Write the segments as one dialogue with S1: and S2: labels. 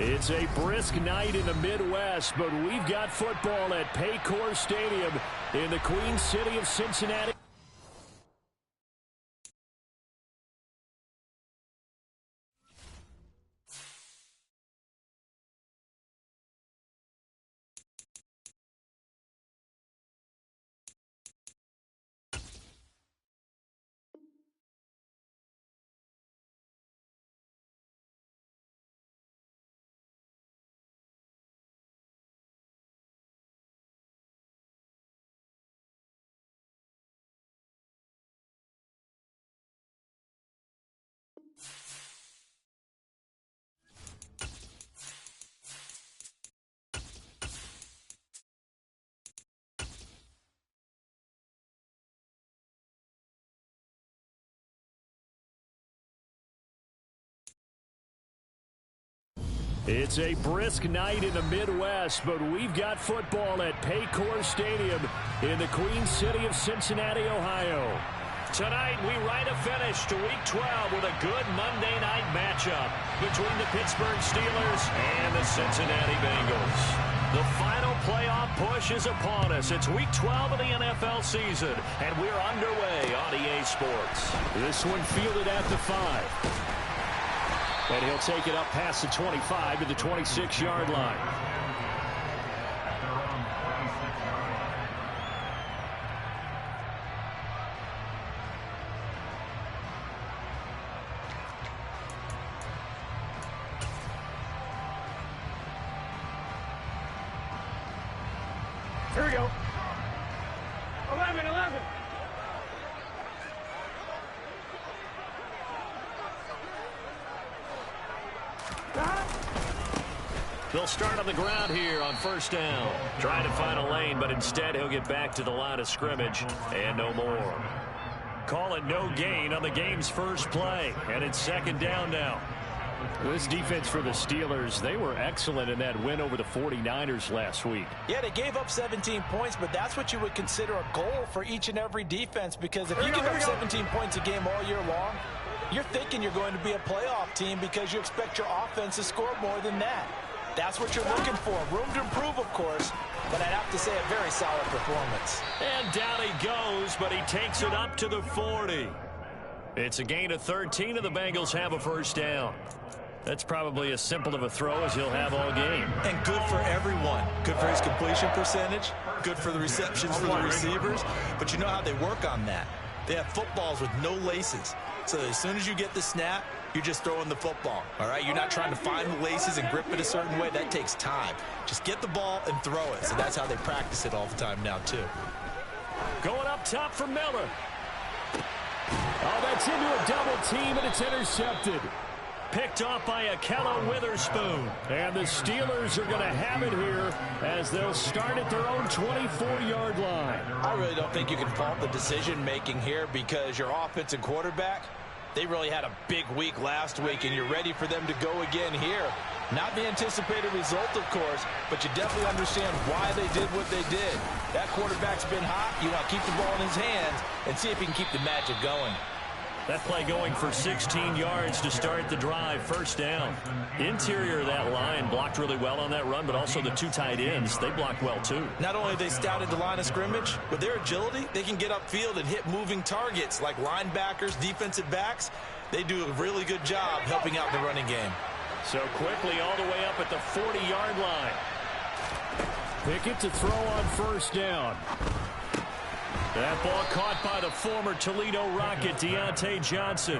S1: It's a brisk night in the Midwest, but we've got football at Paycor Stadium in the Queen City of Cincinnati. It's a brisk night in the Midwest, but we've got football at Paycor Stadium in the Queen City of Cincinnati, Ohio. Tonight, we write a finish to Week 12 with a good Monday night matchup between the Pittsburgh Steelers and the Cincinnati Bengals. The final playoff push is upon us. It's Week 12 of the NFL season, and we're underway on EA Sports. This one fielded at the 5. And he'll take it up past the 25 to the 26-yard line.
S2: Here we go. 11.
S1: They'll start on the ground here on first down. Trying to find a lane, but instead he'll get back to the line of scrimmage and no more. Call it no gain on the game's first play, and it's second down now. This defense for the Steelers, they were excellent in that win over the 49ers last week.
S3: Yeah, they gave up 17 points, but that's what you would consider a goal for each and every defense, because if you give up 17 points a game all year long, you're thinking you're going to be a playoff team because you expect your offense to score more than that. That's what you're looking for. Room to improve, of course, but I'd have to say a very solid performance.
S1: And down he goes, but he takes it up to the 40. It's a gain of 13, and the Bengals have a first down. That's probably as simple of a throw as he'll have all game.
S3: And good for everyone. Good for his completion percentage. Good for the receptions for the receivers. But you know how they work on that. They have footballs with no laces. So as soon as you get the snap, you're just throwing the football, all right? You're not trying to find the laces and grip it a certain way. That takes time. Just get the ball and throw it. So that's how they practice it all the time now, too.
S1: Going up top for Miller. Oh, that's into a double team, and it's intercepted. Picked off by Akello Witherspoon. And the Steelers are going to have it here as they'll start at their own 24-yard line.
S3: I really don't think you can fault the decision-making here because your offensive quarterback, they really had a big week last week, and you're ready for them to go again here. Not the anticipated result, of course, but you definitely understand why they did what they did. That quarterback's been hot. You want to keep the ball in his hands and see if he can keep the magic going.
S1: That play going for 16 yards to start the drive. First down. Interior of that line blocked really well on that run, but also the two tight ends, they blocked well too.
S3: Not only have they scouted the line of scrimmage, with their agility, they can get upfield and hit moving targets like linebackers, defensive backs. They do a really good job helping out the running game.
S1: So quickly all the way up at the 40-yard line. Pickett to throw on first down. That ball caught by the former Toledo Rocket, Deontay Johnson.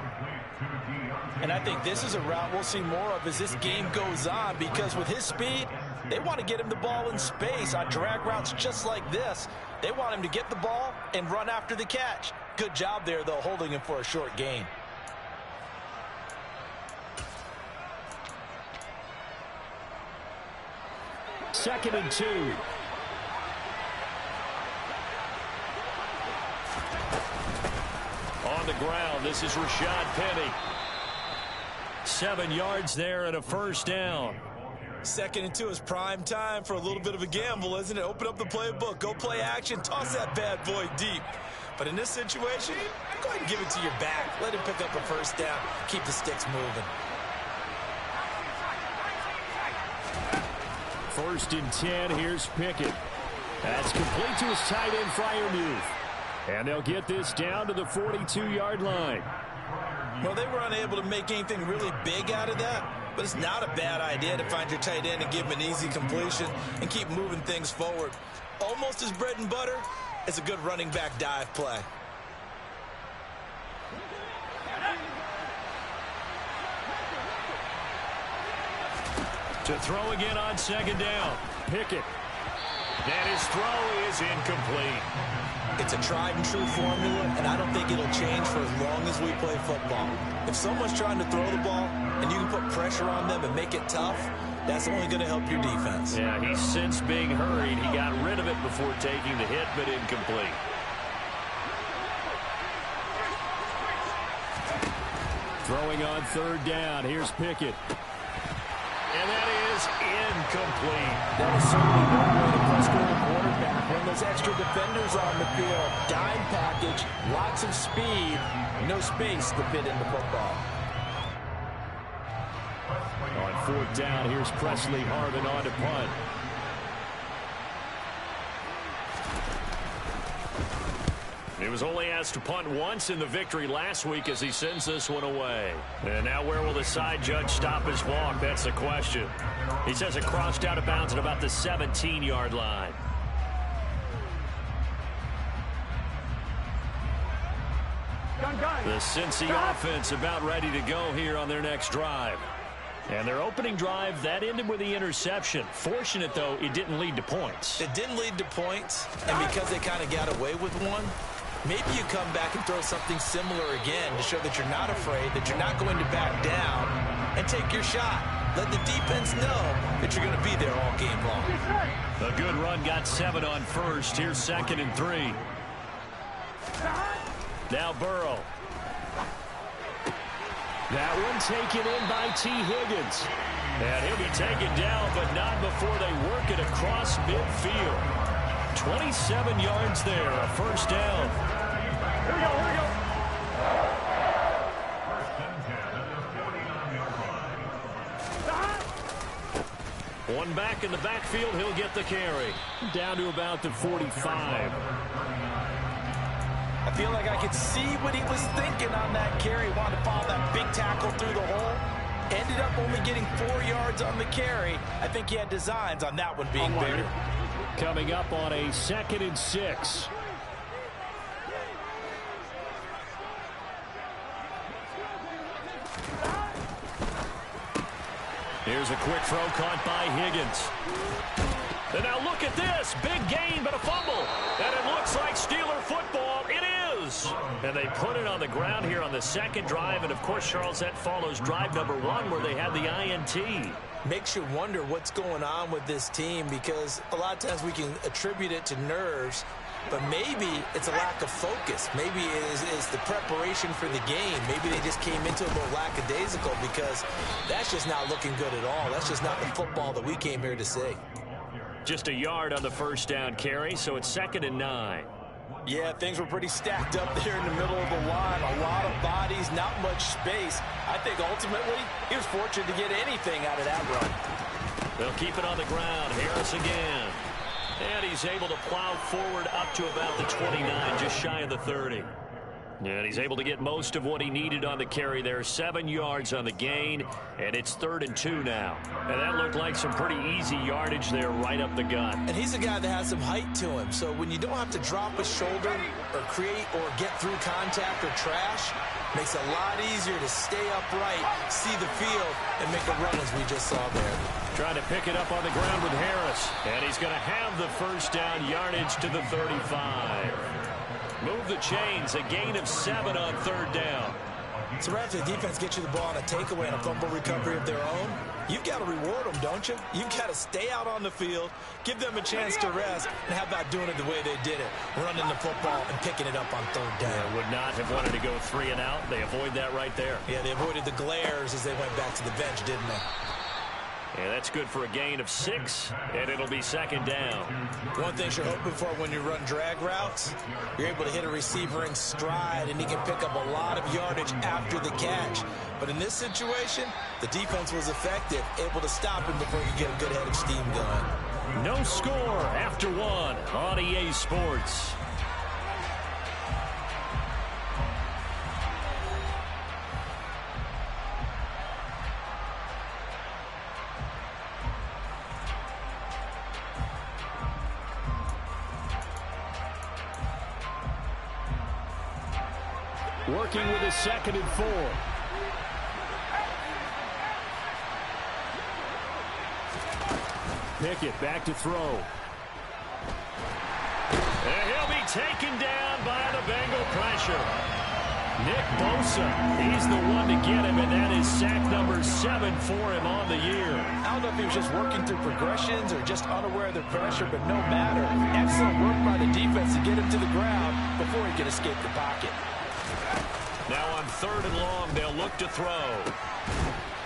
S3: And I think this is a route we'll see more of as this game goes on, because with his speed, they want to get him the ball in space on drag routes just like this. They want him to get the ball and run after the catch. Good job there, though, holding him for a short gain.
S1: Second and 2. On the ground, this is Rashad Penny. 7 yards there and a first down.
S3: Second and 2 is prime time for a little bit of a gamble, isn't it? Open up the playbook, go play action, toss that bad boy deep. But in this situation, go ahead and give it to your back. Let him pick up a first down, keep the sticks moving.
S1: 1st and 10. Here's Pickett. That's complete to his tight end, Freiermuth. And they'll get this down to the 42-yard line.
S3: Well, they were unable to make anything really big out of that, but it's not a bad idea to find your tight end and give him an easy completion and keep moving things forward. Almost as bread and butter as a good running back dive play.
S1: To throw again on 2nd down. Pickett. And his throw is incomplete.
S3: It's a tried and true formula, and I don't think it'll change for as long as we play football. If someone's trying to throw the ball and you can put pressure on them and make it tough, that's only going to help your defense.
S1: Yeah, he's since being hurried. He got rid of it before taking the hit, but incomplete. Throwing on 3rd down. Here's Pickett. And that is incomplete.
S4: That is certainly one way to press for the quarterback when there's extra defenders on the field. Dime package, lots of speed, no space to fit in the football.
S1: On 4th down, here's Presley Harvin on to punt. He was only asked to punt once in the victory last week as he sends this one away. And now where will the side judge stop his walk? That's the question. He says it crossed out of bounds at about the 17-yard line. The Cincy offense about ready to go here on their next drive. And their opening drive, that ended with the interception. Fortunate, though, it didn't lead to points.
S3: It didn't lead to points, and because they kind of got away with one, maybe you come back and throw something similar again to show that you're not afraid, that you're not going to back down, and take your shot. Let the defense know that you're going to be there all game long.
S1: A good run got 7 on 1st. Here's 2nd and 3. Now Burrow. That one taken in by T. Higgins. And he'll be taken down, but not before they work it across midfield. 27 yards there, a 1st down.
S2: Here we go, here we go.
S1: One back in the backfield, he'll get the carry. Down to about the 45.
S4: I feel like I could see what he was thinking on that carry. Wanted to follow that big tackle through the hole. Ended up only getting 4 yards on the carry. I think he had designs on that one being bigger.
S1: Coming up on a 2nd and 6. Here's a quick throw caught by Higgins. And now look at this. Big gain, but a fumble. And it looks like Steeler football. It is. And they put it on the ground here on the 2nd drive. And, of course, Charles, that follows drive number 1 where they had the INT.
S3: Makes you wonder what's going on with this team because a lot of times we can attribute it to nerves, but maybe it's a lack of focus. Maybe it's the preparation for the game. Maybe they just came into it a little lackadaisical because that's just not looking good at all. That's just not the football that we came here to see.
S1: Just a yard on the 1st down carry, so it's 2nd and 9.
S4: Yeah, things were pretty stacked up there in the middle of the line. A lot of bodies, not much space. I think ultimately he was fortunate to get anything out of that run.
S1: They'll keep it on the ground. Harris again. And he's able to plow forward up to about the 29, just shy of the 30. And he's able to get most of what he needed on the carry there. 7 yards on the gain, and it's 3rd and 2 now. And that looked like some pretty easy yardage there right up the gut.
S3: And he's a guy that has some height to him. So when you don't have to drop a shoulder or create or get through contact or trash, makes it a lot easier to stay upright, see the field, and make a run as we just saw there.
S1: Trying to pick it up on the ground with Harris. And he's going to have the 1st down yardage to the 35. Move the chains, a gain of 7 on 3rd down.
S3: So right after the defense gets you the ball on a takeaway and a fumble recovery of their own, you've got to reward them, don't you? You've got to stay out on the field, give them a chance to rest, and how about doing it the way they did it, running the football and picking it up on 3rd down.
S1: They would not have wanted to go 3 and out. They avoid that right there.
S3: Yeah, they avoided the glares as they went back to the bench, didn't they?
S1: And that's good for a gain of 6, and it'll be second down.
S4: One thing you're hoping for when you run drag routes, you're able to hit a receiver in stride, and he can pick up a lot of yardage after the catch. But in this situation, the defense was effective, able to stop him before he could get a good head of steam going.
S1: No score after 1 on EA Sports. Working with his 2nd and 4. Pickett back to throw. And he'll be taken down by the Bengal pressure. Nick Bosa, he's the one to get him, and that is sack number 7 for him on the year.
S4: I don't know if he was just working through progressions or just unaware of the pressure, but no matter. Excellent work by the defense to get him to the ground before he could escape the pocket.
S1: Now on 3rd and long, they'll look to throw.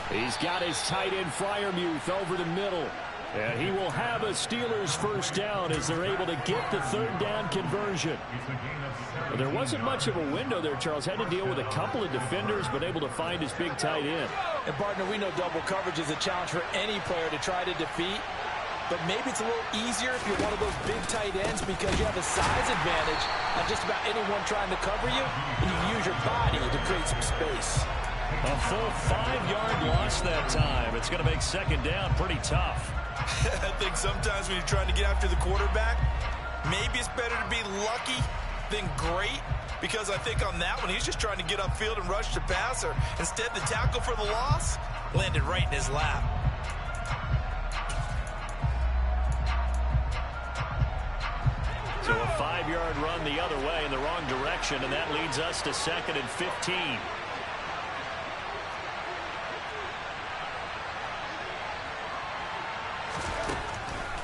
S1: He's got his tight end Freiermuth over the middle. And he will have a Steelers first down as they're able to get the 3rd down conversion. Well, there wasn't much of a window there, Charles. Had to deal with a couple of defenders, but able to find his big tight end.
S4: And, partner, we know double coverage is a challenge for any player to try to defeat. But maybe it's a little easier if you're one of those big tight ends because you have a size advantage on just about anyone trying to cover you, and you use your body to create some space.
S1: A full 5-yard loss that time. It's going to make second down pretty tough.
S3: I think sometimes when you're trying to get after the quarterback, maybe it's better to be lucky than great, because I think on that one, he's just trying to get upfield and rush the passer. Instead, the tackle for the loss landed right in his lap.
S1: So a 5-yard run the other way in the wrong direction, and that leads us to 2nd and 15.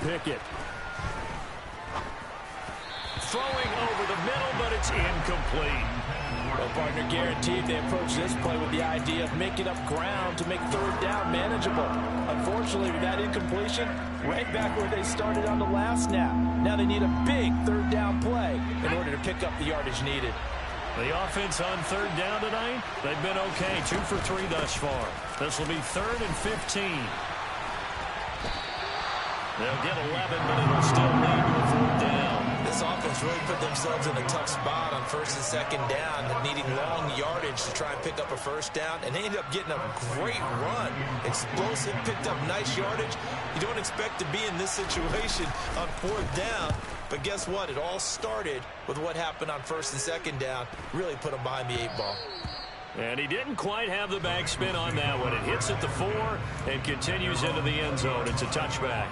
S1: Pickett. Throwing over the middle, but it's incomplete.
S4: Well, partner, guaranteed they approach this play with the idea of making up ground to make 3rd down manageable. Unfortunately, with that incompletion, right back where they started on the last snap. Now they need a big 3rd down play in order to pick up the yardage needed.
S1: The offense on 3rd down tonight, they've been okay. 2 for 3 thus far. This will be 3rd and 15. They'll get 11, but it'll still lead to a 4th down.
S4: This offense really put themselves in a tough spot on 1st and 2nd down, needing long yardage to try and pick up a 1st down, and they ended up getting a great run. Explosive, picked up nice yardage. You don't expect to be in this situation on 4th down, but guess what? It all started with what happened on 1st and 2nd down. Really put them behind the 8 ball.
S1: And he didn't quite have the backspin on that one. It hits at the 4 and continues into the end zone. It's a touchback.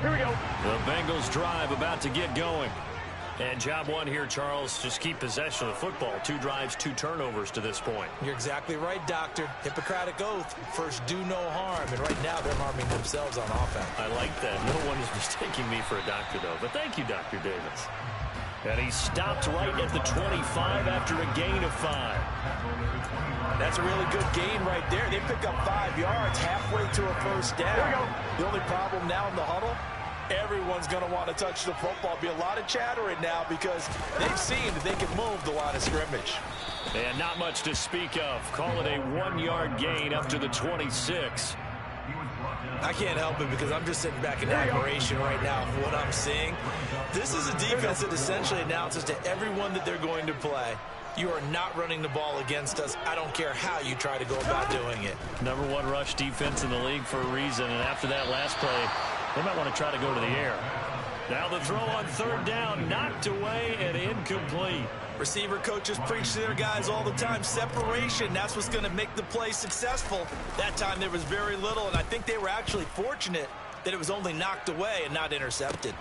S2: Here we go.
S1: The Bengals drive about to get going. And job one here, Charles, just keep possession of the football. 2 drives, 2 turnovers to this point.
S4: You're exactly right, Doctor. Hippocratic oath. First, do no harm. And right now, they're harming themselves on offense.
S1: I like that. No one is mistaking me for a doctor, though. But thank you, Dr. Davis. And he stopped right at the 25 after a gain of 5.
S4: That's a really good gain right there. They pick up 5 yards halfway to a 1st down. The only problem now in the huddle, everyone's going to want to touch the football. Be a lot of chattering now because they've seen that they can move the line of scrimmage.
S1: And not much to speak of. Call it a 1-yard gain up to the 26.
S4: I can't help it because I'm just sitting back in admiration right now for what I'm seeing. This is a defense that essentially announces to everyone that they're going to play, you are not running the ball against us. I don't care how you try to go about doing it.
S1: Number 1 rush defense in the league for a reason. And after that last play, they might want to try to go to the air. Now the throw on 3rd down, knocked away and incomplete.
S4: Receiver coaches preach to their guys all the time. Separation, that's what's going to make the play successful. That time there was very little, and I think they were actually fortunate that it was only knocked away and not intercepted.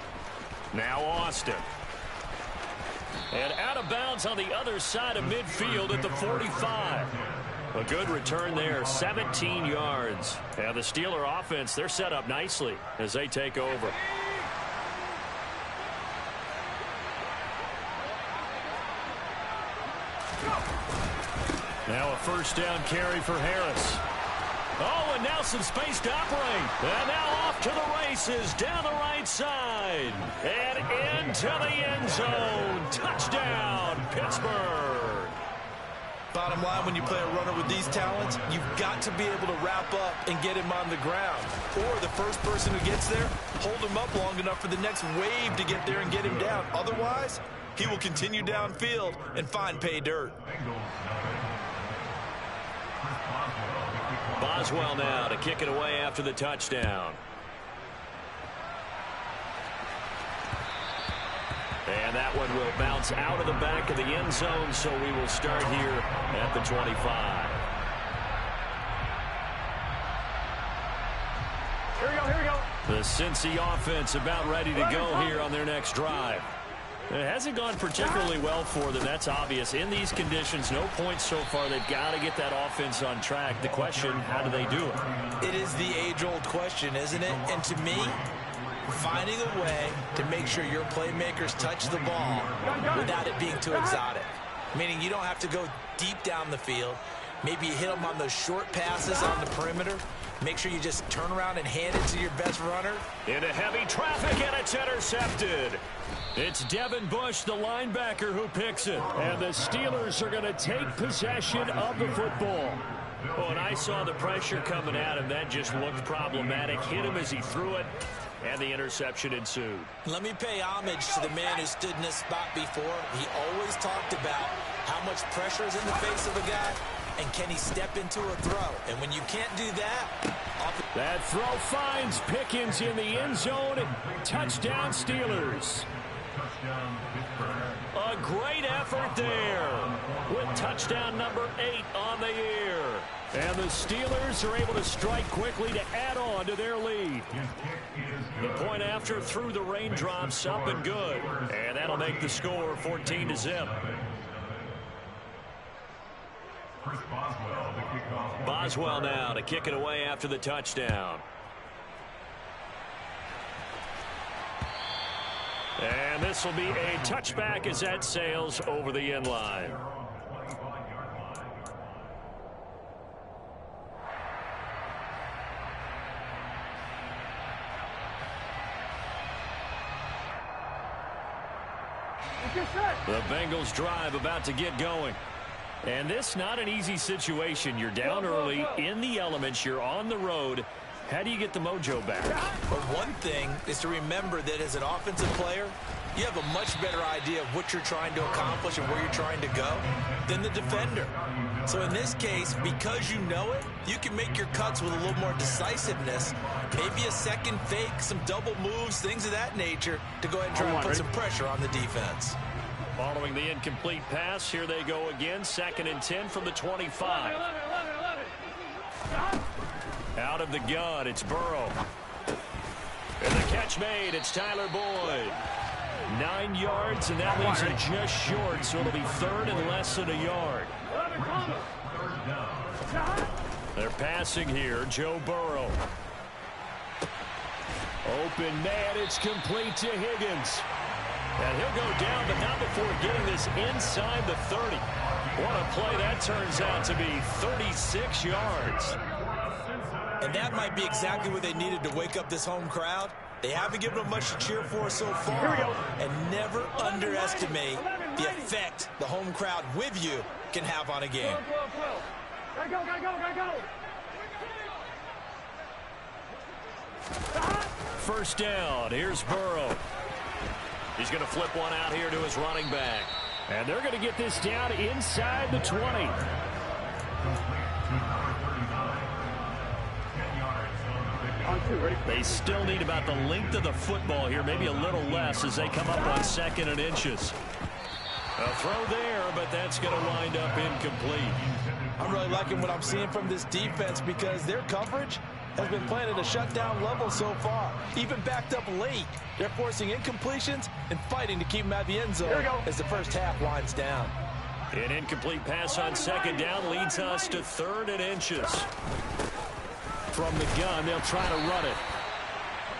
S1: Now Austin. And out of bounds on the other side of midfield at the 45. A good return there, 17 yards. And the Steeler offense, they're set up nicely as they take over. Now a first down carry for Harris. Oh, and now some space to operate. And now off to the races down the right side. And into the end zone. Touchdown, Pittsburgh.
S3: Bottom line, when you play a runner with these talents, you've got to be able to wrap up and get him on the ground. Or the first person who gets there, hold him up long enough for the next wave to get there and get him down. Otherwise, he will continue downfield and find pay dirt.
S1: Boswell now to kick it away after the touchdown. And that one will bounce out of the back of the end zone, so we will start here at the 25.
S2: Here we go.
S1: The Cincy offense about ready to go here on their next drive. It hasn't gone particularly well for them. That's obvious. In these conditions, no points so far. They've got to get that offense on track. The question, how do they do it?
S3: It is the age-old question, isn't it? And to me, finding a way to make sure your playmakers touch the ball without it being too exotic. Meaning you don't have to go deep down the field. Maybe you hit them on those short passes on the perimeter. Make sure you just turn around and hand it to your best runner.
S1: Into heavy traffic, and it's intercepted. It's Devin Bush, the linebacker, who picks it. And the Steelers are going to take possession of the football. Oh, and I saw the pressure coming at him. That just looked problematic. Hit him as he threw it, and the interception ensued.
S3: Let me pay homage to the man who stood in this spot before. He always talked about how much pressure is in the face of a guy, and can he step into a throw? And when you can't do that...
S1: That throw finds Pickens in the end zone. Touchdown, Steelers. A great effort there with touchdown number 8 on the year. And the Steelers are able to strike quickly to add on to their lead. The point after through the raindrops up and good. And that'll make the score 14-0. Boswell now to kick it away after the touchdown. And this will be a touchback as that sails over the end line. The Bengals drive about to get going. And this not an easy situation. You're down early, in the elements, you're on the road. How do you get the mojo back?
S3: Well, one thing is to remember that as an offensive player, you have a much better idea of what you're trying to accomplish and where you're trying to go than the defender. So in this case, because you know it, you can make your cuts with a little more decisiveness, maybe a second fake, some double moves, things of that nature, to go ahead and try and put some pressure on the defense.
S1: Following the incomplete pass, here they go again. 2nd and 10 from the 25. Out of the gun, it's Burrow. And the catch made, it's Tyler Boyd. 9 yards, and that leaves it just short, so it'll be 3rd and less than a yard. They're passing here, Joe Burrow. Open man, it's complete to Higgins. And he'll go down, but not before getting this inside the 30. What a play that turns out to be, 36 yards.
S3: And that might be exactly what they needed to wake up this home crowd. They haven't given them much to cheer for so far. And never underestimate the effect the home crowd with you can have on a game.
S2: Gotta go.
S1: First down, here's Burrow. He's going to flip one out here to his running back. And they're going to get this down inside the 20. They still need about the length of the football here, maybe a little less as they come up on 2nd and inches. A throw there, but that's going to wind up incomplete.
S3: I'm really liking what I'm seeing from this defense because their coverage has been playing at a shutdown level so far. Even backed up late, they're forcing incompletions and fighting to keep them at the end zone as the first half winds down.
S1: An incomplete pass on 2nd down leads us to 3rd and inches. From the gun, they'll try to run it.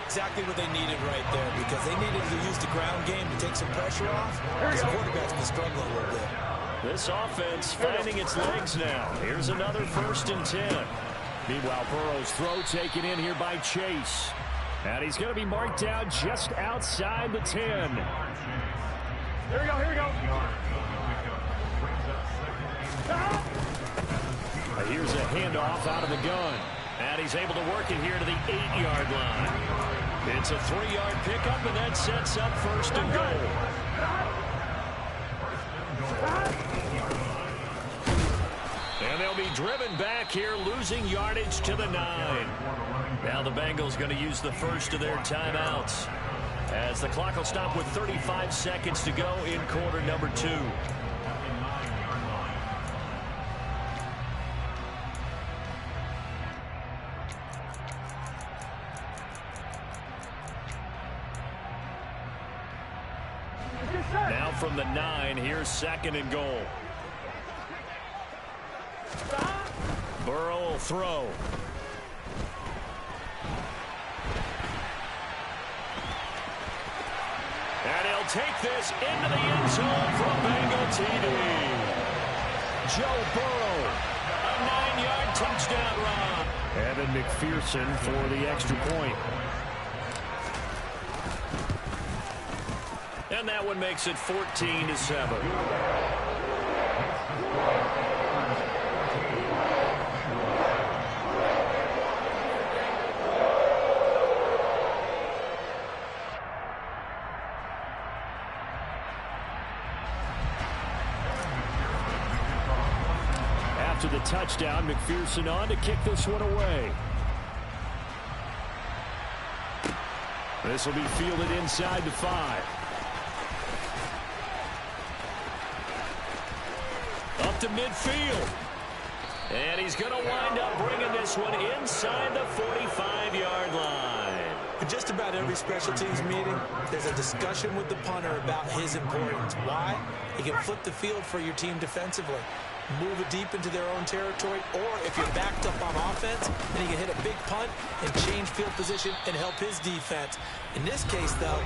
S3: Exactly what they needed right there because they needed to use the ground game to take some pressure off because the quarterback's been struggling a little bit.
S1: This offense finding its legs now. Here's another 1st and 10. Meanwhile, Burrow's throw taken in here by Chase. And he's going to be marked down just outside the 10.
S2: Here we go, here we go.
S1: Here's a handoff out of the gun. And he's able to work it here to the 8-yard line. It's a 3-yard pickup, and that sets up 1st and goal. And they'll be driven back here, losing yardage to the 9. Now the Bengals going to use the first of their timeouts, as the clock will stop with 35 seconds to go in quarter number 2. Now from the 9, here's 2nd and goal. Burrow will throw. And he'll take this into the end zone for a Bengal TD. Joe Burrow, a 9-yard touchdown run. Evan McPherson for the extra point. And that one makes it 14-7. After the touchdown, McPherson on to kick this one away. This will be fielded inside the 5. Up to midfield. And he's going to wind up bringing this one inside the 45-yard line.
S4: In just about every special teams meeting, there's a discussion with the punter about his importance. Why? He can flip the field for your team defensively, move it deep into their own territory, or if you're backed up on offense, then he can hit a big punt and change field position and help his defense. In this case, though,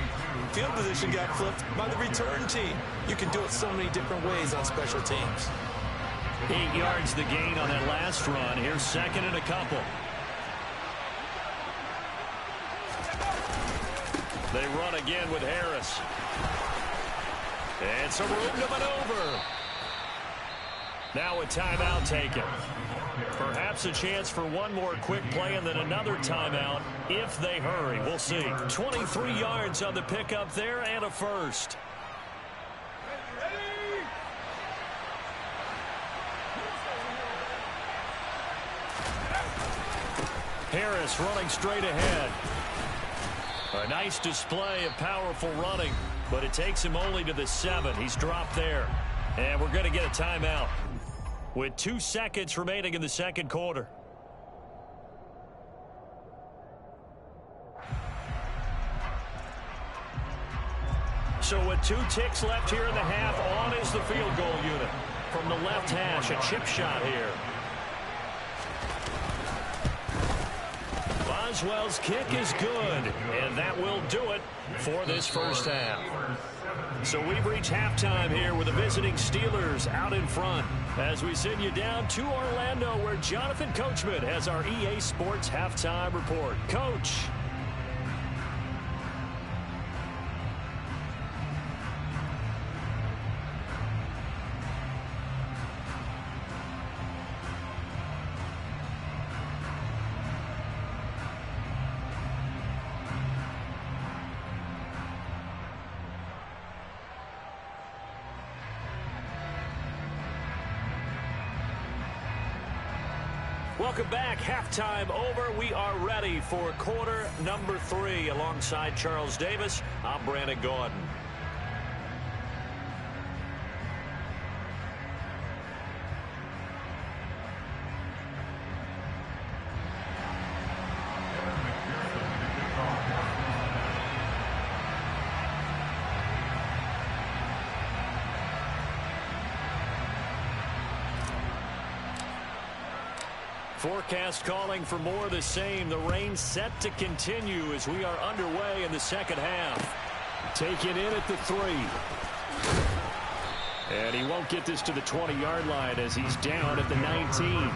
S4: field position got flipped by the return team. You can do it so many different ways on special teams.
S1: 8 yards the gain on that last run. Here's 2nd and a couple. They run again with Harris. And some room to maneuver. Now a timeout taken. Perhaps a chance for one more quick play and then another timeout if they hurry. We'll see. 23 yards on the pickup there and a first. Harris running straight ahead. A nice display of powerful running, but it takes him only to the 7. He's dropped there. And we're going to get a timeout with 2 seconds remaining in the second quarter. So with 2 ticks left here in the half, on is the field goal unit. From the left hash, a chip shot here. Boswell's kick is good, and that will do it for this first half. So we've reached halftime here with the visiting Steelers out in front as we send you down to Orlando, where Jonathan Coachman has our EA Sports halftime report. Coach. Welcome back. Halftime over. We are ready for quarter number 3. Alongside Charles Davis, I'm Brandon Gordon. Forecast calling for more of the same. The rain set to continue as we are underway in the second half. Taken in at the 3. And he won't get this to the 20-yard line as he's down at the 19.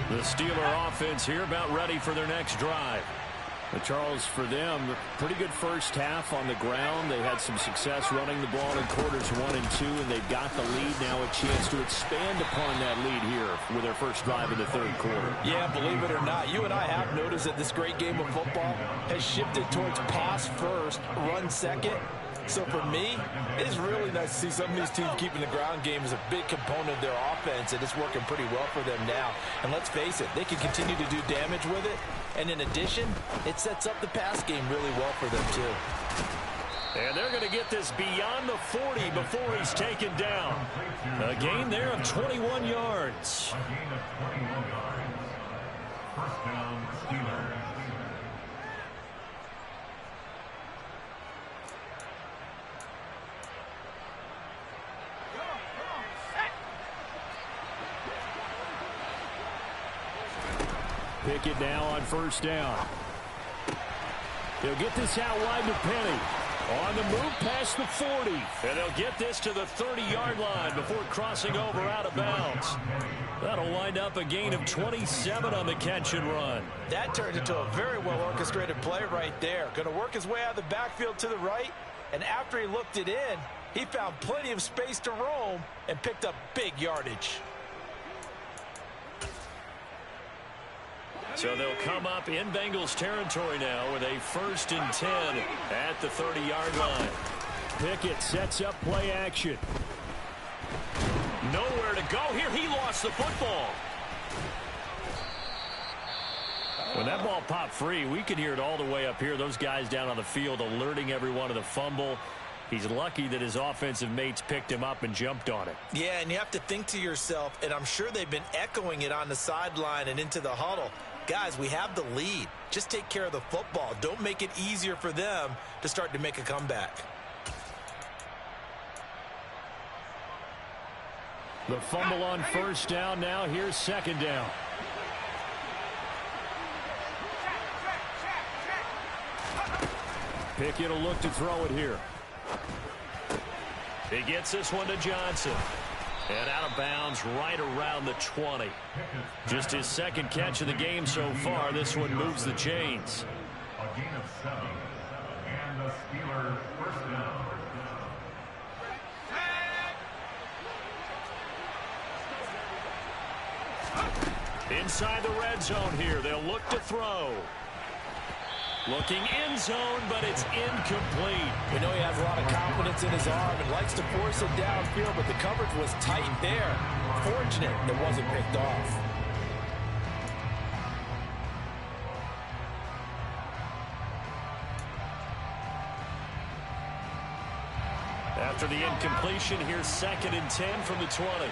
S1: The Steeler offense here about ready for their next drive. But Charles, for them, pretty good first half on the ground. They had some success running the ball in quarters 1 and 2, and they've got the lead now, a chance to expand upon that lead here with their first drive in the third quarter.
S4: Yeah, believe it or not, you and I have noticed that this great game of football has shifted towards pass first, run second. So for me, it's really nice to see some of these teams keeping the ground game as a big component of their offense, and it's working pretty well for them now. And let's face it, they can continue to do damage with it. And in addition, it sets up the pass game really well for them, too.
S1: And they're going to get this beyond the 40 before he's taken down. A gain there of 21 yards.
S2: A gain of 21 yards. First down, Steelers.
S1: Pickett now on first down. They'll get this out wide to Penny. On the move past the 40. And they'll get this to the 30-yard line before crossing over out of bounds. That'll wind up a gain of 27 on the catch and run.
S4: That turned into a very well-orchestrated play right there. Going to work his way out of the backfield to the right. And after he looked it in, he found plenty of space to roam and picked up big yardage.
S1: So they'll come up in Bengals territory now with a 1st and 10 at the 30-yard line. Pickett sets up play action. Nowhere to go here. He lost the football. When that ball popped free, we could hear it all the way up here. Those guys down on the field alerting everyone of the fumble. He's lucky that his offensive mates picked him up and jumped on it.
S4: Yeah, and you have to think to yourself, and I'm sure they've been echoing it on the sideline and into the huddle. Guys, we have the lead. Just take care of the football. Don't make it easier for them to start to make a comeback.
S1: The fumble on first down now. Here's second down. Pickett will look to throw it here. He gets this one to Johnson. And out of bounds right around the 20. Just his second catch of the game so far. This one moves the chains.
S2: A gain of 7. And the Steelers first down.
S1: Inside the red zone here. They'll look to throw. Looking end zone, but it's incomplete.
S4: We know he has a lot of confidence in his arm and likes to force it downfield, but the coverage was tight there. Fortunate it wasn't picked off.
S1: After the incompletion, here's 2nd and 10 from the 20.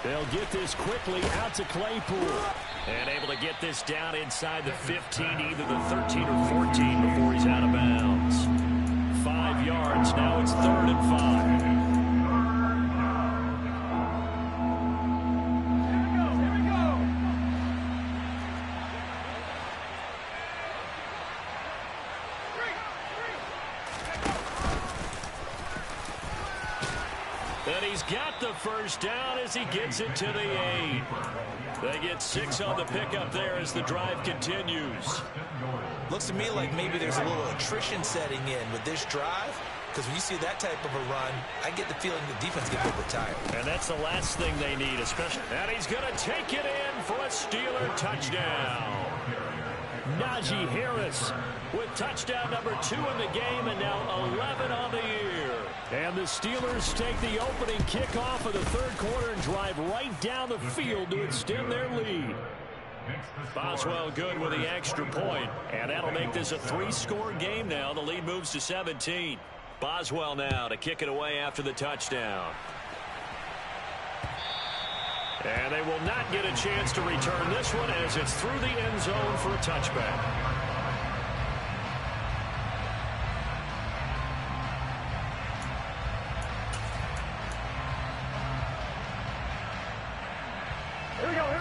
S1: They'll get this quickly out to Claypool. And able to get this down inside the 15, either the 13 or 14 before he's out of bounds. 5 yards. Now it's 3rd and 5. And he's got the first down as he gets it to the 8. They get 6 on the pickup there as the drive continues.
S4: Looks to me like maybe there's a little attrition setting in with this drive, because when you see that type of a run, I get the feeling the defense gets a little tired.
S1: And that's the last thing they need, especially. And he's going to take it in for a Steeler touchdown. Najee Harris with touchdown number 2 in the game, and now 11 on the year. And the Steelers take the opening kickoff of the third quarter and drive right down the field to extend their lead. Boswell good with the extra point, and that'll make this a 3-score game now. The lead moves to 17. Boswell now to kick it away after the touchdown. And they will not get a chance to return this one as it's through the end zone for a touchback.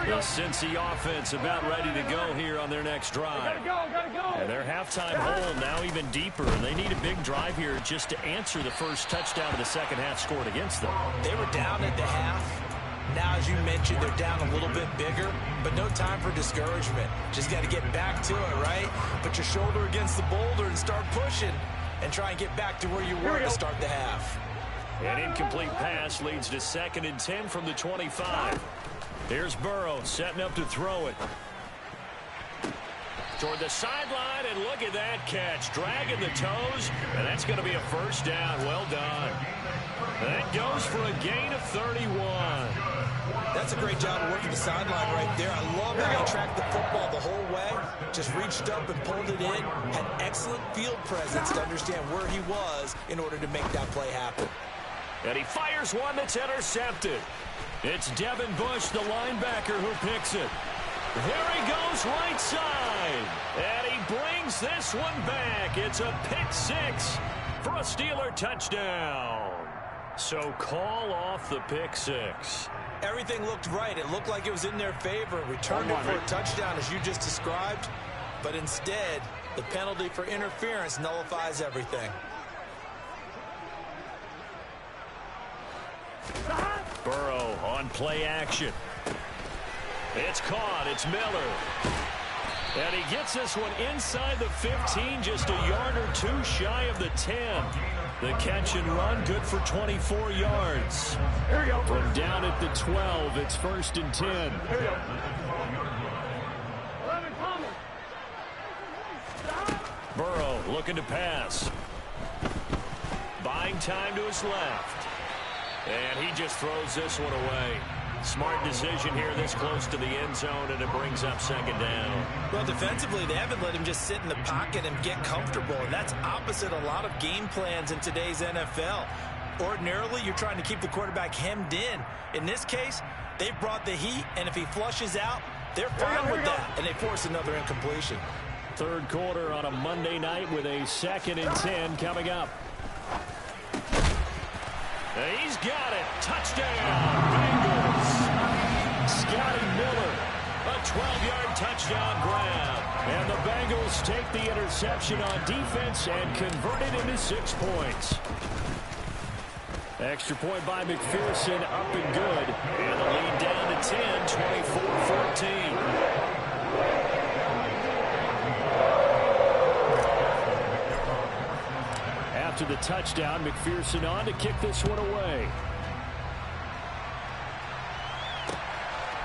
S1: The Cincy offense about ready to go here on their next drive. And their halftime hole now even deeper. And they need a big drive here just to answer the first touchdown of the second half scored against them.
S4: They were down at the half. Now, as you mentioned, they're down a little bit bigger, but no time for discouragement. Just got to get back to it, right? Put your shoulder against the boulder and start pushing and try and get back to where you were to start the half.
S1: An incomplete pass leads to 2nd and 10 from the 25. Here's Burrow setting up to throw it. Toward the sideline, and look at that catch. Dragging the toes, and that's going to be a first down. Well done. That goes for a gain of 31.
S4: That's a great job of working the sideline right there. I love how he tracked the football the whole way. Just reached up and pulled it in. Had excellent field presence to understand where he was in order to make that play happen.
S1: And he fires one that's intercepted. It's Devin Bush, the linebacker, who picks it. There he goes right side. And he brings this one back. It's a pick six for a Steeler touchdown. So call off the pick six.
S4: Everything looked right. It looked like it was in their favor. Returned it for a touchdown, as you just described. But instead, the penalty for interference nullifies everything.
S1: Burrow on play action. It's caught. It's Miller. And he gets this one inside the 15, just a yard or two shy of the 10. The catch and run, good for 24 yards. From down at the 12, it's 1st and 10. Burrow looking to pass. Buying time to his left. And he just throws this one away. Smart decision here this close to the end zone, and it brings up 2nd down.
S4: Well, defensively, they haven't let him just sit in the pocket and get comfortable, and that's opposite a lot of game plans in today's NFL. Ordinarily, you're trying to keep the quarterback hemmed in. In this case, they brought the heat, and if he flushes out, they're fine with that, and they force another incompletion.
S1: 3rd quarter on a Monday night with a 2nd and 10 coming up. He's got it. Touchdown, Bengals. Scotty Miller, a 12-yard touchdown grab. And the Bengals take the interception on defense and convert it into 6 points. Extra point by McPherson, up and good. And the lead down to 10, 24-14. After the touchdown, McPherson on to kick this one away.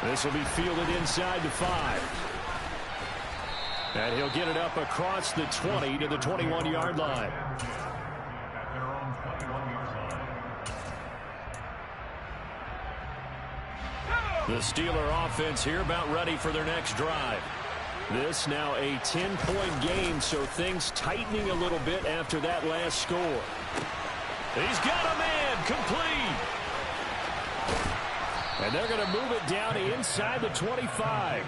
S1: This will be fielded inside the 5. And he'll get it up across the 20 to the 21-yard line. The Steeler offense here about ready for their next drive. This now a 10-point game, so things tightening a little bit after that last score. He's got a man, complete. And they're going to move it down to inside the 25.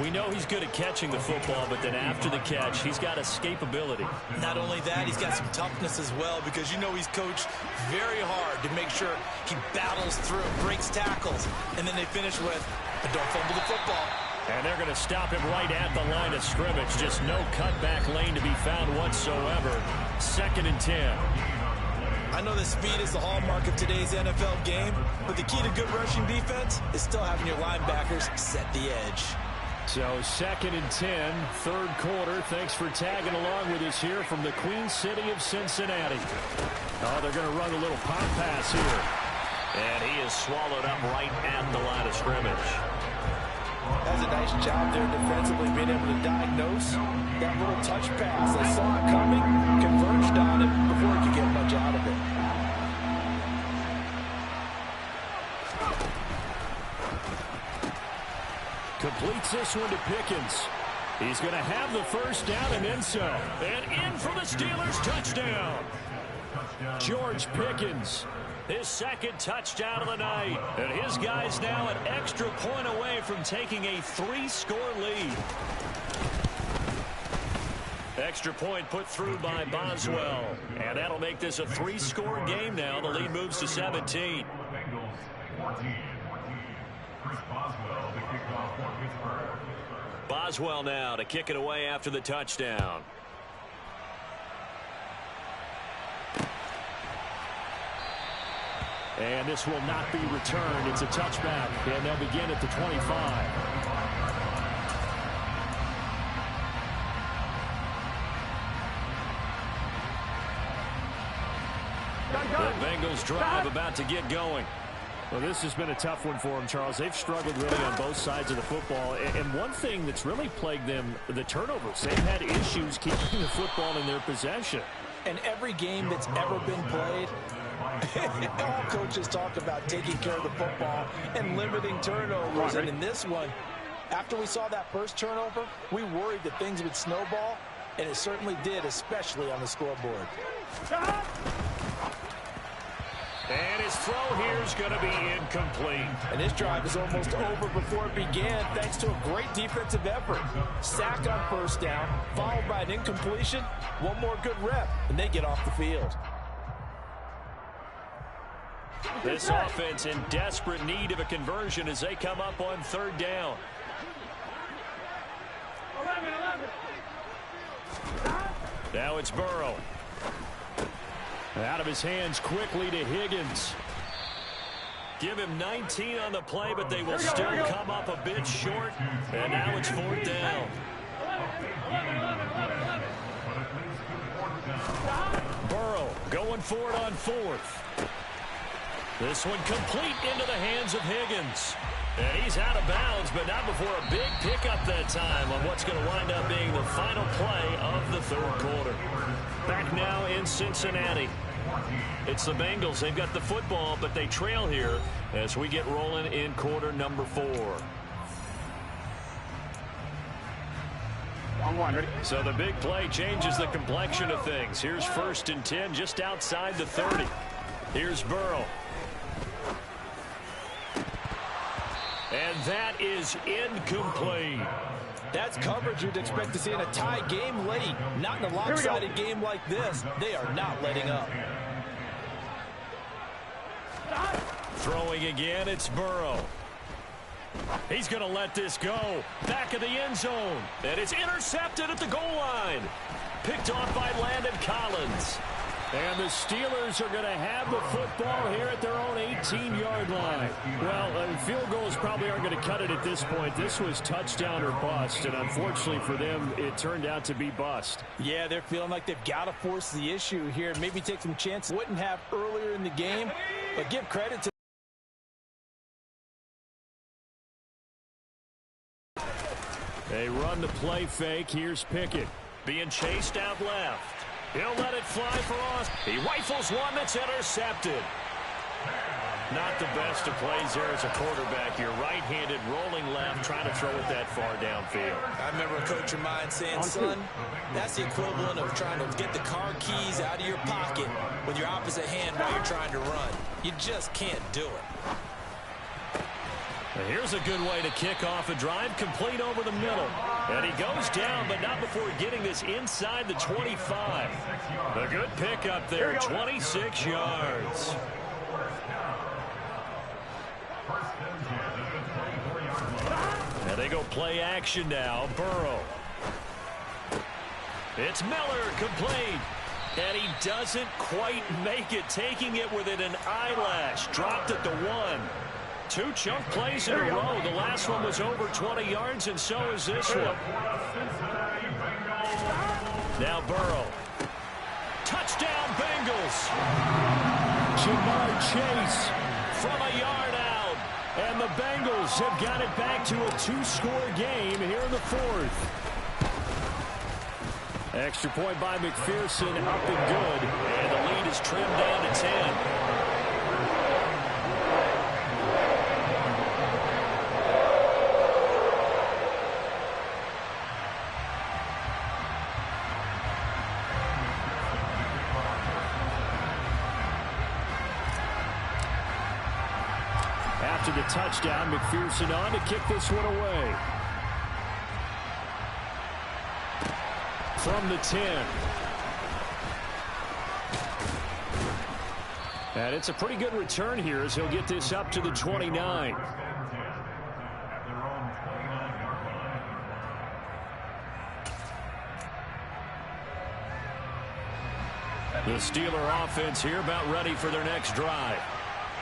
S1: We know he's good at catching the football, but then after the catch, he's got escapability.
S4: Not only that, he's got some toughness as well, because you know he's coached very hard to make sure he battles through, breaks tackles, and then they finish with, but don't fumble the football.
S1: And they're going to stop him right at the line of scrimmage. Just no cutback lane to be found whatsoever. 2nd and 10.
S4: I know that speed is the hallmark of today's NFL game, but the key to good rushing defense is still having your linebackers set the edge.
S1: So 2nd and 10, 3rd quarter. Thanks for tagging along with us here from the Queen City of Cincinnati. Oh, they're going to run a little pop pass here. And he is swallowed up right at the line of scrimmage.
S4: That's a nice job there defensively, being able to diagnose that little touch pass. They saw it coming, converged on it before he could get much out of it.
S1: Completes this one to Pickens. He's going to have the first down and then some. And in for the Steelers touchdown. George Pickens His second touchdown of the night. And his guys now an extra point away from taking a 3-score lead. Extra point put through by Boswell. And that'll make this a 3-score game now. The lead moves to 17.
S2: Bengals 14. Chris Boswell to kick off for Pittsburgh.
S1: Boswell now to kick it away after the touchdown. And this will not be returned. It's a touchback, and they'll begin at the 25. The Bengals drive about to get going. Well, this has been a tough one for them, Charles. They've struggled really on both sides of the football. And one thing that's really plagued them, the turnovers. They've had issues keeping the football in their possession.
S4: And every game that's ever been played, all coaches talk about taking care of the football and limiting turnovers. And in this one, after we saw that first turnover, we worried that things would snowball, and it certainly did, especially on the scoreboard.
S1: And his throw here is going to be incomplete.
S4: And this drive is almost over before it began, thanks to a great defensive effort. Sack on first down, followed by an incompletion. One more good rep, and they get off the field.
S1: This offense in desperate need of a conversion as they come up on third down. Now it's Burrow. Out of his hands quickly to Higgins. Give him 19 on the play, but they will still come up a bit short. And now it's fourth down. Burrow going for it on fourth. This one complete into the hands of Higgins. And he's out of bounds, but not before a big pickup that time on what's going to wind up being the final play of the third quarter. Back now in Cincinnati. It's the Bengals. They've got the football, but they trail here as we get rolling in quarter number 4. So the big play changes the complexion of things. Here's 1st and 10 just outside the 30. Here's Burrow. And that is incomplete.
S4: That's coverage you'd expect to see in a tie game late. Not in a lopsided game like this. They are not letting up.
S1: Throwing again, it's Burrow. He's going to let this go. Back of the end zone. And it's intercepted at the goal line. Picked off by Landon Collins. And the Steelers are going to have the football here at their own 18-yard line. Well, field goals probably aren't going to cut it at this point. This was touchdown or bust, and unfortunately for them, it turned out to be bust.
S4: Yeah, they're feeling like they've got to force the issue here. Maybe take some chances wouldn't have earlier in the game, but give credit to
S1: they run the play fake. Here's Pickett being chased out left. He'll let it fly for Austin. He rifles one that's intercepted. Not the best of plays there as a quarterback. You're right-handed, rolling left, trying to throw it that far downfield.
S4: I remember a coach of mine saying, son, that's the equivalent of trying to get the car keys out of your pocket with your opposite hand while you're trying to run. You just can't do it.
S1: Here's a good way to kick off a drive, complete over the middle. And he goes down, but not before getting this inside the 25. A good pick up there, 26 yards. And they go play action now. Burrow. It's Miller, complete. And he doesn't quite make it, taking it within an eyelash. Dropped at the 1. 2 chunk plays in a row. The last one was over 20 yards, and so is this one. Now Burrow. Touchdown, Bengals. Jamar Chase from a yard out. And the Bengals have got it back to a 2-score game here in the 4th. Extra point by McPherson, up and good. And the lead is trimmed down to 10. after the touchdown. McPherson on to kick this one away. From the 10. And it's a pretty good return here as he'll get this up to the 29. The Steeler offense here about ready for their next drive.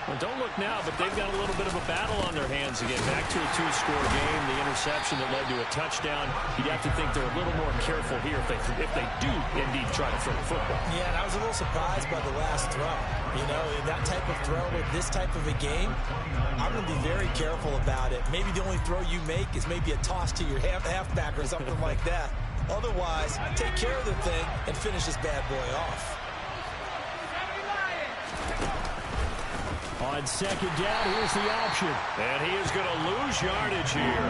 S1: Well, don't look now, but they've got a little bit of a battle on their hands again. Back to a two-score game, the interception that led to a touchdown. You'd have to think they're a little more careful here if they do indeed try to throw the football.
S4: Yeah, and I was a little surprised by the last throw. You know, in that type of throw with this type of a game, I'm going to be very careful about it. Maybe the only throw you make is maybe a toss to your halfback or something like that. Otherwise, take care of the thing and finish this bad boy off.
S1: On second down, here's the option. And he is going to lose yardage here.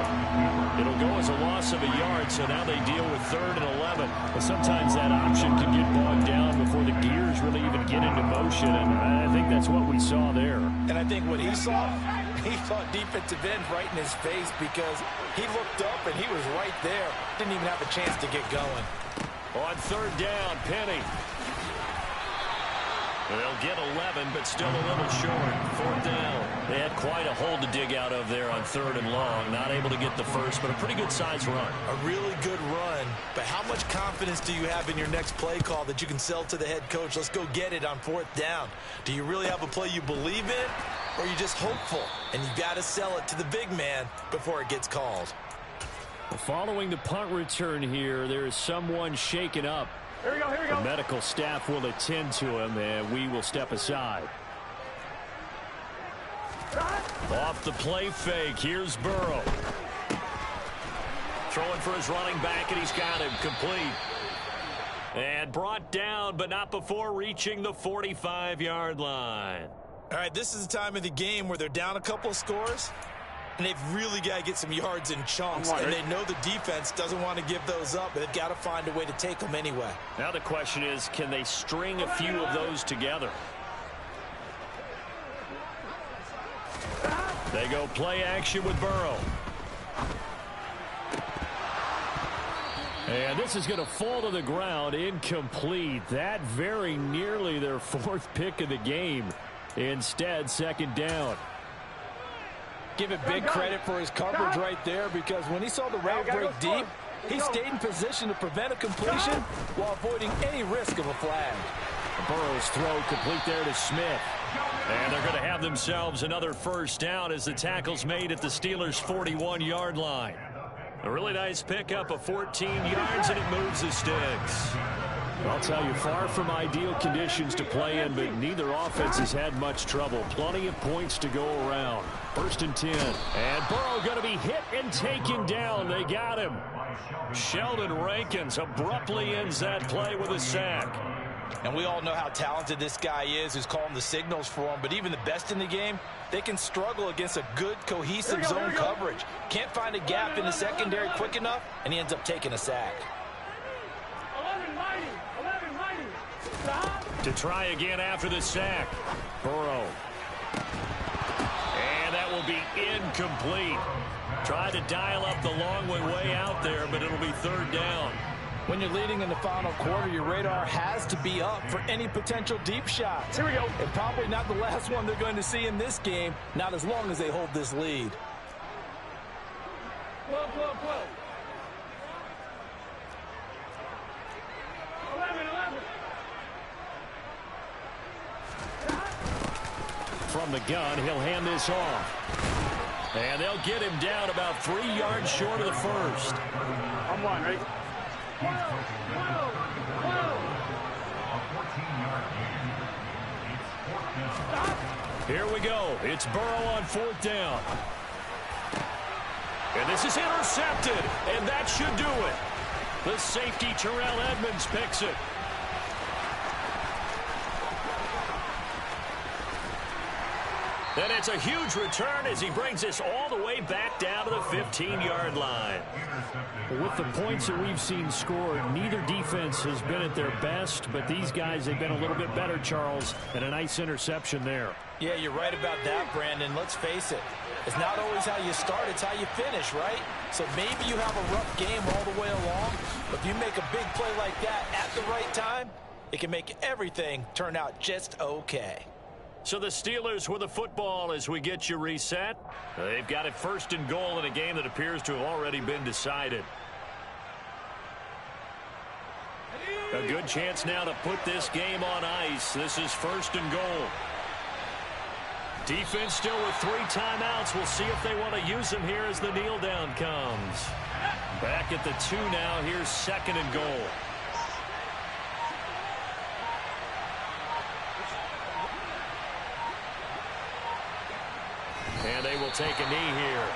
S1: It'll go as a loss of a yard, so now they deal with 3rd and 11. But sometimes that option can get bogged down before the gears really even get into motion, and I think that's what we saw there.
S4: And I think what he saw defensive end right in his face because he looked up and he was right there. Didn't even have a chance to get going.
S1: On 3rd down, Penny. They'll get 11, but still a little short. 4th down. They had quite a hole to dig out of there on 3rd and long. Not able to get the first, but a pretty good-sized run.
S4: A really good run, but how much confidence do you have in your next play call that you can sell to the head coach? Let's go get it on 4th down. Do you really have a play you believe in, or are you just hopeful? And you got to sell it to the big man before it gets called.
S1: Following the punt return here, there is someone shaken up.
S5: Here we go, here we go.
S1: The medical staff will attend to him, and we will step aside. Off the play fake, here's Burrow. Throwing for his running back, and he's got him complete. And brought down, but not before reaching the 45-yard line.
S4: All right, this is the time of the game where they're down a couple of scores, and they've really got to get some yards in chunks, and they know the defense doesn't want to give those up, but they've got to find a way to take them anyway.
S1: Now the question is, can they string a few of those together? They go play action with Burrow. And this is going to fall to the ground, incomplete. That very nearly their 4th pick of the game. Instead, 2nd down.
S6: Give it big credit for his coverage right there, because when he saw the route break deep, he stayed in position to prevent a completion while avoiding any risk of a flag.
S1: Burrow's throw complete there to Smith. And they're going to have themselves another 1st down as the tackle's made at the Steelers' 41-yard line. A really nice pickup of 14 yards, and it moves the sticks. I'll tell you, far from ideal conditions to play in, but neither offense has had much trouble. Plenty of points to go around. 1st and 10. And Burrow going to be hit and taken down. They got him. Sheldon Rankins abruptly ends that play with a sack.
S4: And we all know how talented this guy is who's calling the signals for him, but even the best in the game, they can struggle against a good, cohesive zone coverage. Can't find a gap in the secondary quick enough, and he ends up taking a sack.
S1: To try again after the sack. Burrow. And that will be incomplete. Tried to dial up the long one way out there, but it'll be 3rd down.
S6: When you're leading in the final quarter, your radar has to be up for any potential deep shots.
S5: Here we go.
S6: And probably not the last one they're going to see in this game, not as long as they hold this lead.
S5: 12. 11.
S1: From the gun, he'll hand this off. And they'll get him down about 3 yards short of the 1st.
S5: I'm one, right? 12.
S1: Here we go. It's Burrow on 4th down. And this is intercepted, and that should do it. The safety, Terrell Edmonds, picks it. And it's a huge return as he brings us all the way back down to the 15-yard line.
S2: With
S1: the points that we've seen scored, neither defense has been at their best, but these guys have been a little bit better, Charles, and a nice interception there.
S6: Yeah, you're right about that, Brandon. Let's face it. It's not always how you start, it's how you finish, right? So maybe you have a rough game all the way along, but if you make a big play like that at the right time, it can make everything turn out just okay.
S1: So the Steelers with the football as we get you reset. They've got it 1st and goal in a game that appears to have already been decided. A good chance now to put this game on ice. This is 1st and goal. Defense still with 3 timeouts. We'll see if they want to use them here as the kneel down comes. Back at the 2 now. Here's 2nd and goal. And they will take a knee here.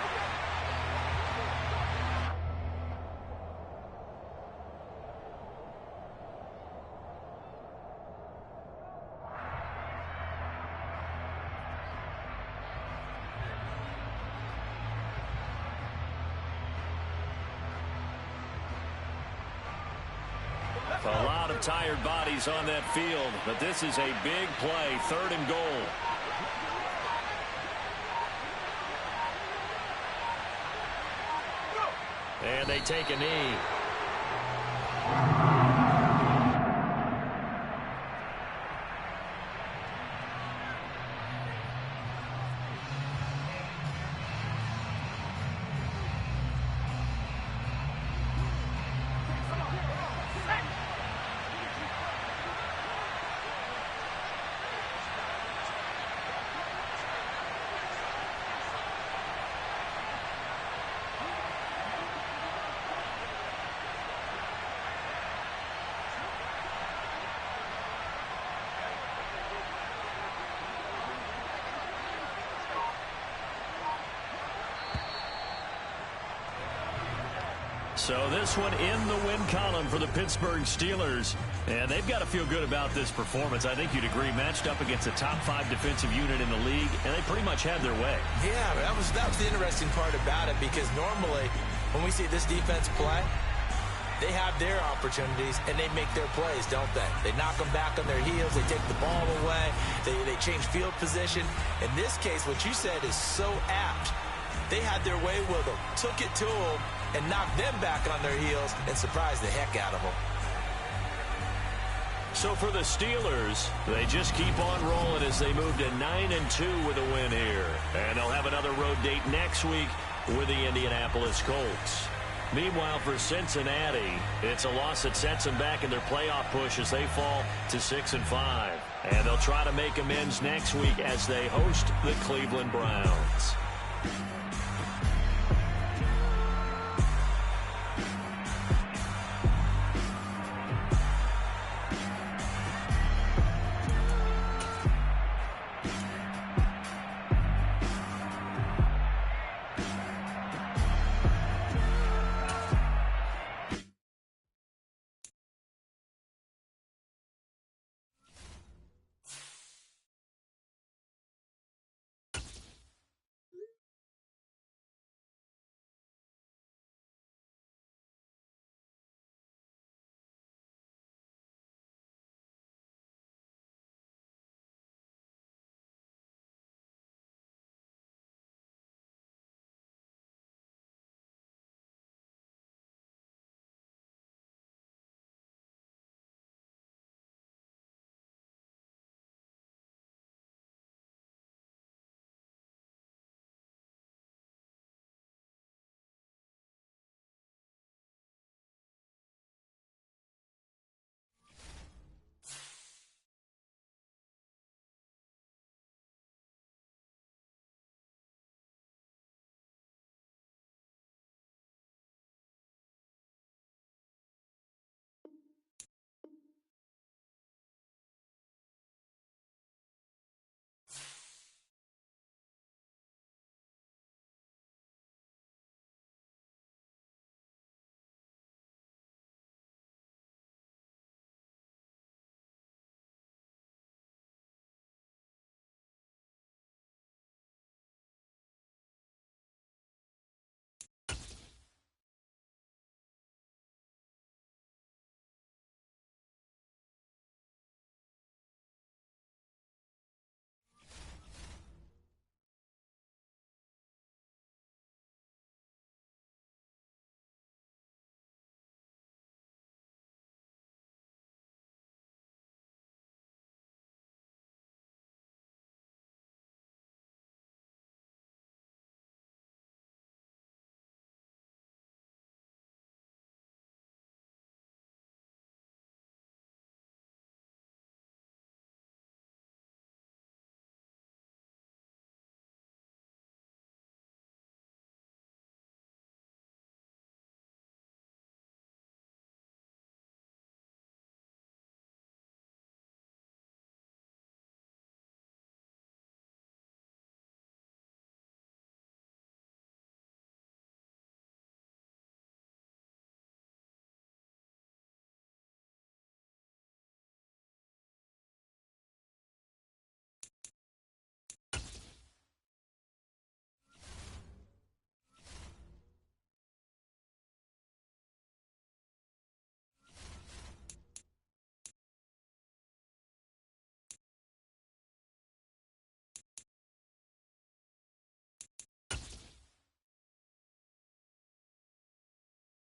S1: A lot of tired bodies on that field, but this is a big play, 3rd and goal. And they take a knee. So this one in the win column for the Pittsburgh Steelers. And they've got to feel good about this performance. I think you'd agree, matched up against a top 5 defensive unit in the league, and they pretty much had their way.
S4: Yeah, that was the interesting part about it, because normally when we see this defense play, they have their opportunities and they make their plays, don't they? They knock them back on their heels. They take the ball away. They change field position. In this case, what you said is so apt. They had their way with them, took it to them, and knocked them back on their heels and surprised the heck out of them.
S1: So for the Steelers, they just keep on rolling as they move to 9-2 with a win here. And they'll have another road date next week with the Indianapolis Colts. Meanwhile, for Cincinnati, it's a loss that sets them back in their playoff push as they fall to 6-5. And they'll try to make amends next week as they host the Cleveland Browns.